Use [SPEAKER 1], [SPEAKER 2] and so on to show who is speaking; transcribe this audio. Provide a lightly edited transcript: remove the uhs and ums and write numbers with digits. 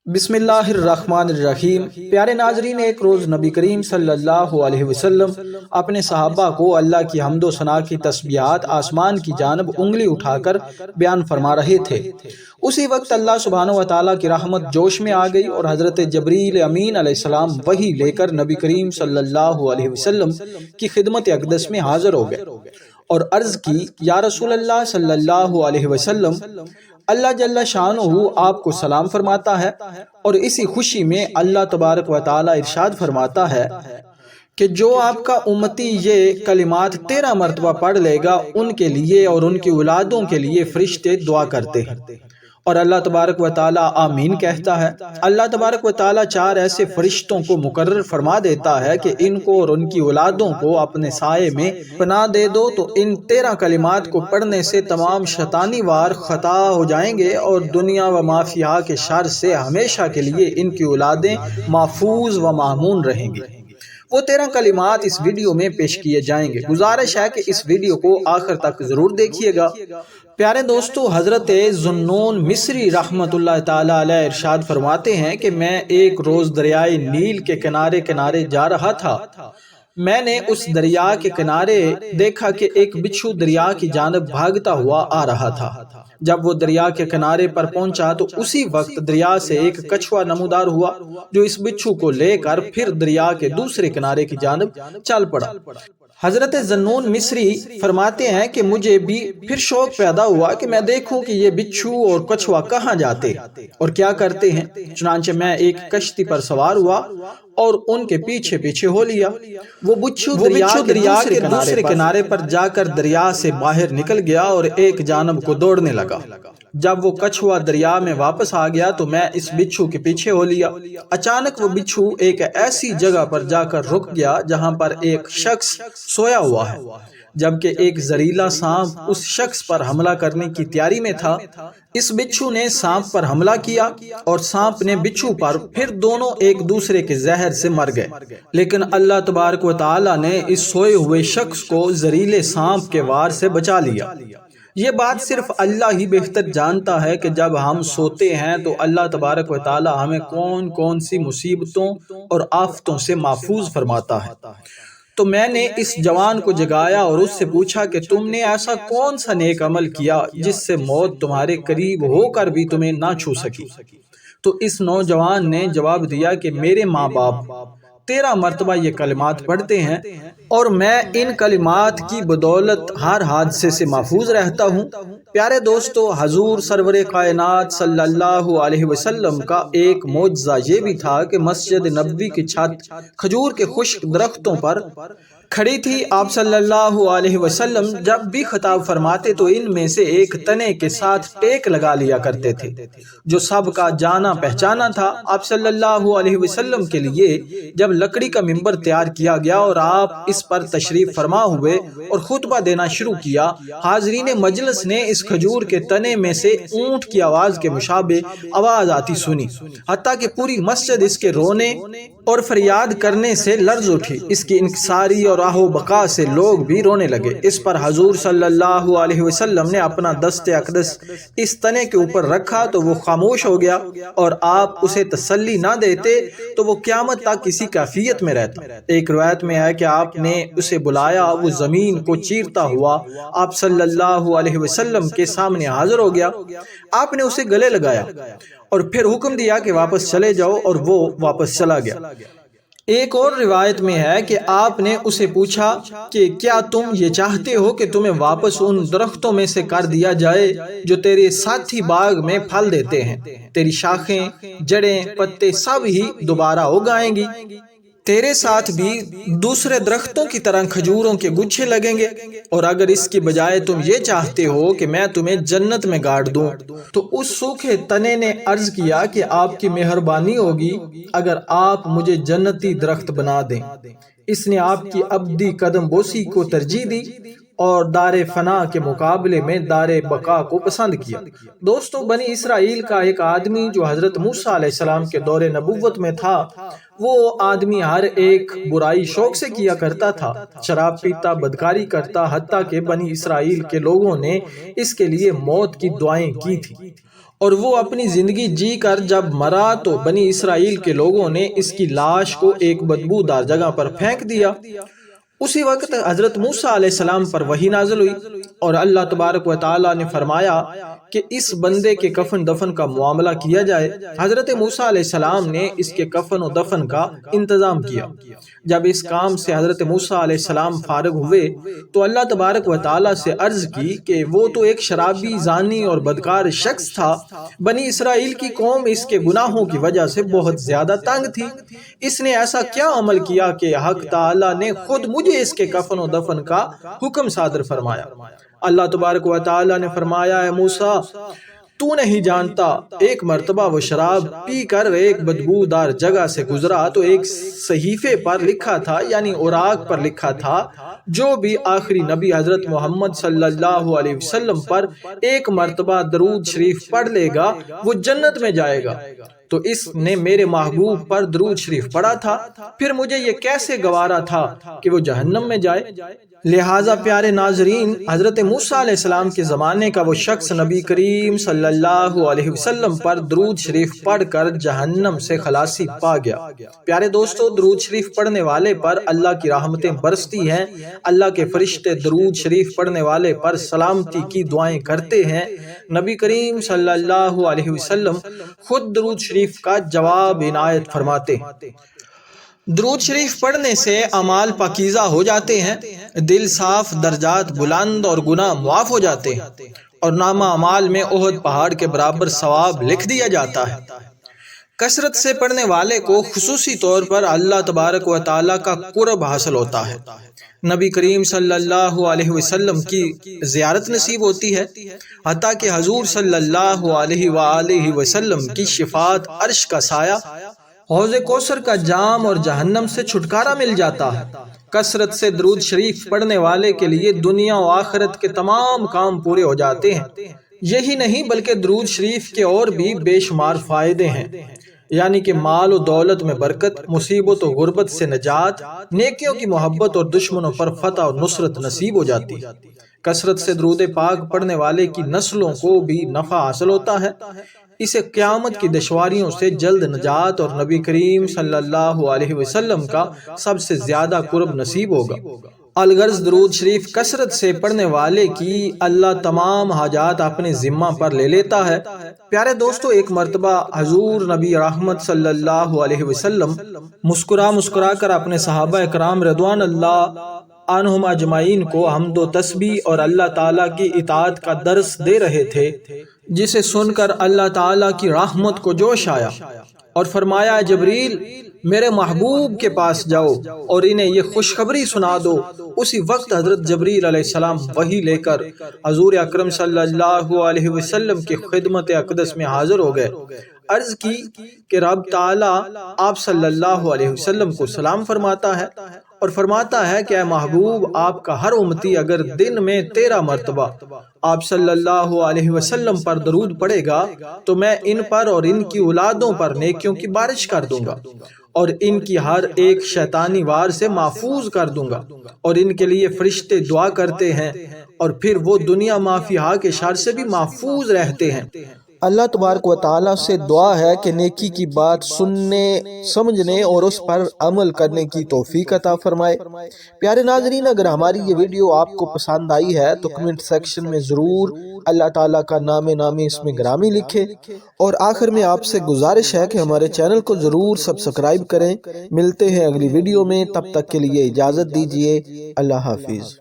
[SPEAKER 1] بسم اللہ الرحمن الرحیم۔ پیارے ناظرین، ایک روز نبی کریم صلی اللہ علیہ وسلم اپنے صحابہ کو اللہ کی حمد و ثنا کی تسبیحات آسمان کی جانب انگلی اٹھا کر بیان فرما رہے تھے۔ اسی وقت اللہ سبحانہ و تعالیٰ کی رحمت جوش میں آ گئی اور حضرت جبریل امین علیہ السلام وحی لے کر نبی کریم صلی اللہ علیہ وسلم کی خدمت اقدس میں حاضر ہو گئے اور عرض کی، یا رسول اللہ صلی اللہ علیہ وسلم، اللہ جل شانہ آپ کو سلام فرماتا ہے، اور اسی خوشی میں اللہ تبارک و تعالی ارشاد فرماتا ہے کہ جو آپ کا امتی یہ کلمات 13 مرتبہ پڑھ لے گا، ان کے لیے اور ان کی اولادوں کے لیے فرشتے دعا کرتے ہیں، اور اللہ تبارک و تعالی آمین کہتا ہے۔ اللہ تبارک و تعالی 4 ایسے فرشتوں کو مقرر فرما دیتا ہے کہ ان کو اور ان کی اولادوں کو اپنے سائے میں پناہ دے دو، تو ان 13 کلمات کو پڑھنے سے تمام شیطانی وار خطا ہو جائیں گے اور دنیا و ما فیہا کے شر سے ہمیشہ کے لیے ان کی اولادیں محفوظ و مامون رہیں گی۔ وہ 13 کلمات اس ویڈیو میں پیش کیے جائیں گے۔ گزارش ہے کہ اس ویڈیو کو آخر تک ضرور دیکھیے گا۔ پیارے دوستو، حضرت ذوالنون مصری رحمت اللہ تعالی علیہ ارشاد فرماتے ہیں کہ میں ایک روز دریائے نیل کے کنارے کنارے جا رہا تھا۔ میں نے اس دریا کے کنارے دیکھا کہ ایک بچھو دریا کی جانب بھاگتا ہوا آ رہا تھا۔ جب وہ دریا کے کنارے پر پہنچا تو اسی وقت دریا سے ایک کچھوا نمودار ہوا جو اس بچھو کو لے کر پھر دریا کے دوسرے کنارے کی جانب چل پڑا۔ حضرت ذوالنون مصری فرماتے ہیں کہ مجھے بھی پھر شوق پیدا ہوا کہ میں دیکھوں کہ یہ بچھو اور کچھوا کہاں جاتے اور کیا کرتے ہیں۔ چنانچہ میں ایک کشتی پر سوار ہوا اور ان کے پیچھے پیچھے ہو لیا۔ وہ بچھو دریا کے دوسرے کنارے پر جا کر دریا سے باہر نکل گیا اور ایک جانب کو دوڑنے لگا۔ جب وہ کچھوا دریا میں واپس آ گیا تو میں اس بچھو کے پیچھے ہو لیا۔ اچانک وہ بچھو ایک ایسی جگہ پر جا کر رک گیا جہاں پر ایک شخص سویا ہوا ہے، جبکہ ایک زہریلا سانپ اس شخص پر حملہ کرنے کی تیاری میں تھا۔ اس بچھو نے سانپ پر حملہ کیا اور سانپ نے بچھو پر، پھر دونوں ایک دوسرے کے زہر سے مر گئے، لیکن اللہ تبارک و تعالی نے اس سوئے ہوئے شخص کو زہریلے سانپ کے وار سے بچا لیا۔ یہ بات صرف اللہ ہی بہتر جانتا ہے کہ جب ہم سوتے ہیں تو اللہ تبارک و تعالی ہمیں کون کون سی مصیبتوں اور آفتوں سے محفوظ فرماتا ہے۔ تو میں نے اس جوان کو جگایا اور اس سے پوچھا کہ تم نے ایسا کون سا نیک عمل کیا جس سے موت تمہارے قریب ہو کر بھی تمہیں نہ چھو سکی؟ تو اس نوجوان نے جواب دیا کہ میرے ماں باپ 13 مرتبہ یہ کلمات پڑھتے ہیں اور میں ان کلمات کی بدولت ہر حادثے سے محفوظ رہتا ہوں۔ پیارے دوستو، حضور سرور کائنات صلی اللہ علیہ وسلم کا ایک معجزہ یہ بھی تھا کہ مسجد نبوی کی چھت کھجور کے خشک درختوں پر کھڑی تھی۔ آپ صلی اللہ علیہ وسلم جب بھی خطاب فرماتے تو ان میں سے ایک تنے کے ساتھ ٹیک لگا لیا کرتے تھے جو سب کا جانا پہچانا تھا۔ آپ صلی اللہ علیہ وسلم کے لیے جب لکڑی کا ممبر تیار کیا گیا اور آپ اس پر تشریف فرما ہوئے اور خطبہ دینا شروع کیا، حاضرین مجلس نے اس کھجور کے تنے میں سے اونٹ کی آواز کے مشابہ آواز آتی سنی، حتیٰ کہ پوری مسجد اس کے رونے اور فریاد کرنے سے لرز اٹھی۔ اس کی انکساری اور آہ و بقا سے لوگ بھی رونے لگے۔ اس پر حضور صلی اللہ علیہ وسلم نے اپنا دست اقدس اس تنے کے اوپر رکھا تو وہ خاموش ہو گیا، اور آپ اسے تسلی نہ دیتے تو وہ قیامت تک کسی کیفیت میں رہتا۔ ایک روایت میں ہے کہ آپ نے اسے بلایا، وہ زمین کو چیرتا ہوا آپ صلی اللہ علیہ وسلم کے سامنے حاضر ہو گیا۔ آپ نے اسے گلے لگایا اور پھر حکم دیا کہ واپس چلے جاؤ، اور وہ واپس چلا گیا۔ ایک اور روایت میں ہے کہ آپ نے اسے پوچھا کہ کیا تم یہ چاہتے ہو کہ تمہیں واپس ان درختوں میں سے کر دیا جائے جو تیرے ساتھی باغ میں پھل دیتے ہیں؟ تیری شاخیں، جڑیں، پتے سب ہی دوبارہ اگائیں گی، تیرے ساتھ بھی دوسرے درختوں کی طرح کھجوروں کے گچھے لگیں گے، اور اگر اس کی بجائے تم یہ چاہتے ہو کہ میں تمہیں جنت میں گاڑ دوں، تو اس سوکھے تنے نے عرض کیا کہ آپ کی مہربانی ہوگی اگر آپ مجھے جنتی درخت بنا دیں۔ اس نے آپ کی ابدی قدم بوسی کو ترجیح دی اور دار فنا کے مقابلے میں دار بقا کو پسند کیا۔ دوستو، بنی اسرائیل کا ایک آدمی جو حضرت موسیٰ علیہ السلام کے دور نبوت میں تھا، وہ آدمی ہر ایک برائی شوق سے کیا کرتا تھا، شراب پیتا، بدکاری کرتا، حتیٰ کہ بنی اسرائیل کے لوگوں نے اس کے لیے موت کی دعائیں کی تھی۔ اور وہ اپنی زندگی جی کر جب مرا تو بنی اسرائیل کے لوگوں نے اس کی لاش کو ایک بدبودار جگہ پر پھینک دیا۔ اسی وقت حضرت موسیٰ علیہ السلام پر وحی نازل ہوئی اور اللہ تبارک و تعالیٰ نے فرمایا کہ اس بندے کے کفن دفن کا معاملہ کیا جائے۔ حضرت موسیٰ علیہ السلام نے اس کے کفن و دفن کا انتظام کیا۔ جب اس کام سے حضرت موسیٰ علیہ السلام فارغ ہوئے تو اللہ تبارک و تعالیٰ سے عرض کی کہ وہ تو ایک شرابی، زانی اور بدکار شخص تھا۔ بنی اسرائیل کی قوم اس کے گناہوں کی وجہ سے بہت زیادہ تنگ تھی۔ اس نے ایسا کیا عمل کیا کہ حق تعالیٰ نے خود مجھے اس کے کفن و دفن کا حکم صادر فرمایا۔ اللہ تبارک و تعالیٰ نے فرمایا، اے موسیٰ تو نہیں جانتا، ایک مرتبہ وہ شراب پی کر ایک بدبودار جگہ سے گزرا تو ایک صحیفے پر لکھا تھا، یعنی اوراق پر لکھا تھا، جو بھی آخری نبی حضرت محمد صلی اللہ علیہ وسلم پر ایک مرتبہ درود شریف پڑھ لے گا وہ جنت میں جائے گا۔ تو اس نے میرے محبوب پر درود شریف پڑھا تھا، پھر مجھے یہ کیسے گوارا تھا کہ وہ جہنم میں جائے؟ لہٰذا پیارے ناظرین، حضرت موسیٰ علیہ السلام کے زمانے کا وہ شخص نبی کریم صلی اللہ علیہ وسلم پر درود شریف پڑھ کر جہنم سے خلاصی پا گیا۔ پیارے دوستو، درود شریف پڑھنے والے پر اللہ کی رحمتیں برستی ہیں۔ اللہ کے فرشتے درود شریف پڑھنے والے پر سلامتی کی دعائیں کرتے ہیں۔ نبی کریم صلی اللہ علیہ وسلم خود درود شریف کا جواب عنایت فرماتے ہیں۔ درود شریف پڑھنے سے اعمال پاکیزہ ہو جاتے ہیں، دل صاف، درجات بلند اور گناہ معاف ہو جاتے ہیں، اور نامہ اعمال میں احد پہاڑ کے برابر ثواب لکھ دیا جاتا ہے۔ کثرت سے پڑھنے والے کو خصوصی طور پر اللہ تبارک و تعالیٰ کا قرب حاصل ہوتا ہے۔ نبی کریم صلی اللہ علیہ وسلم کی زیارت نصیب ہوتی ہے، حتیٰ کہ حضور صلی اللہ علیہ وآلہ وسلم کی شفاعت، عرش کا سایہ، حوض کوثر کا جام اور جہنم سے چھٹکارا مل جاتا ہے۔ کثرت سے درود شریف پڑھنے والے کے لیے دنیا و آخرت کے تمام کام پورے ہو جاتے ہیں۔ یہی نہیں بلکہ درود شریف کے اور بھی بے شمار فائدے ہیں، یعنی کہ مال و دولت میں برکت، مصیبت و غربت سے نجات، نیکیوں کی محبت اور دشمنوں پر فتح اور نصرت نصیب ہو جاتی ہے۔ کثرت سے درود پاک پڑھنے والے کی نسلوں کو بھی نفع حاصل ہوتا ہے، اسے قیامت کی دشواریوں سے جلد نجات اور نبی کریم صلی اللہ علیہ وسلم کا سب سے زیادہ قرب نصیب ہوگا۔ الغرض درود شریف کثرت سے پڑھنے والے کی اللہ تمام حاجات اپنے ذمہ پر لے لیتا ہے۔ پیارے دوستو، ایک مرتبہ حضور نبی رحمت صلی اللہ علیہ وسلم مسکرا کر اپنے صحابہ اکرام رضوان اللہ عنہم اجمعین کو حمد و تسبیح اور اللہ تعالیٰ کی اطاعت کا درس دے رہے تھے، جسے سن کر اللہ تعالیٰ کی رحمت کو جوش آیا اور فرمایا، جبریل میرے محبوب کے پاس جاؤ اور انہیں یہ خوشخبری سنا دو۔ اسی وقت حضرت جبریل علیہ السلام وحی لے کر حضور اکرم صلی اللہ علیہ وسلم کی خدمت اقدس میں حاضر ہو گئے۔ عرض کی کہ رب تعالیٰ آپ صلی اللہ علیہ وسلم کو سلام فرماتا ہے اور فرماتا ہے کہ اے محبوب، آپ کا ہر امتی اگر دن میں 13 مرتبہ آپ صلی اللہ علیہ وسلم پر درود پڑھے گا تو میں ان پر اور ان کی اولادوں پر نیکیوں کی بارش کر دوں گا اور ان کی ہر ایک شیطانی وار سے محفوظ کر دوں گا، اور ان کے لیے فرشتے دعا کرتے ہیں، اور پھر وہ دنیا مافیہا کے شر سے بھی محفوظ رہتے ہیں۔ اللہ تبارک و تعالیٰ سے دعا ہے کہ نیکی کی بات سننے، سمجھنے اور اس پر عمل کرنے کی توفیق عطا فرمائے۔ پیارے ناظرین، اگر ہماری یہ ویڈیو آپ کو پسند آئی ہے تو کمنٹ سیکشن میں ضرور اللہ تعالیٰ کا نامی اس میں گرامی لکھیں، اور آخر میں آپ سے گزارش ہے کہ ہمارے چینل کو ضرور سبسکرائب کریں۔ ملتے ہیں اگلی ویڈیو میں، تب تک کے لیے اجازت دیجیے۔ اللہ حافظ۔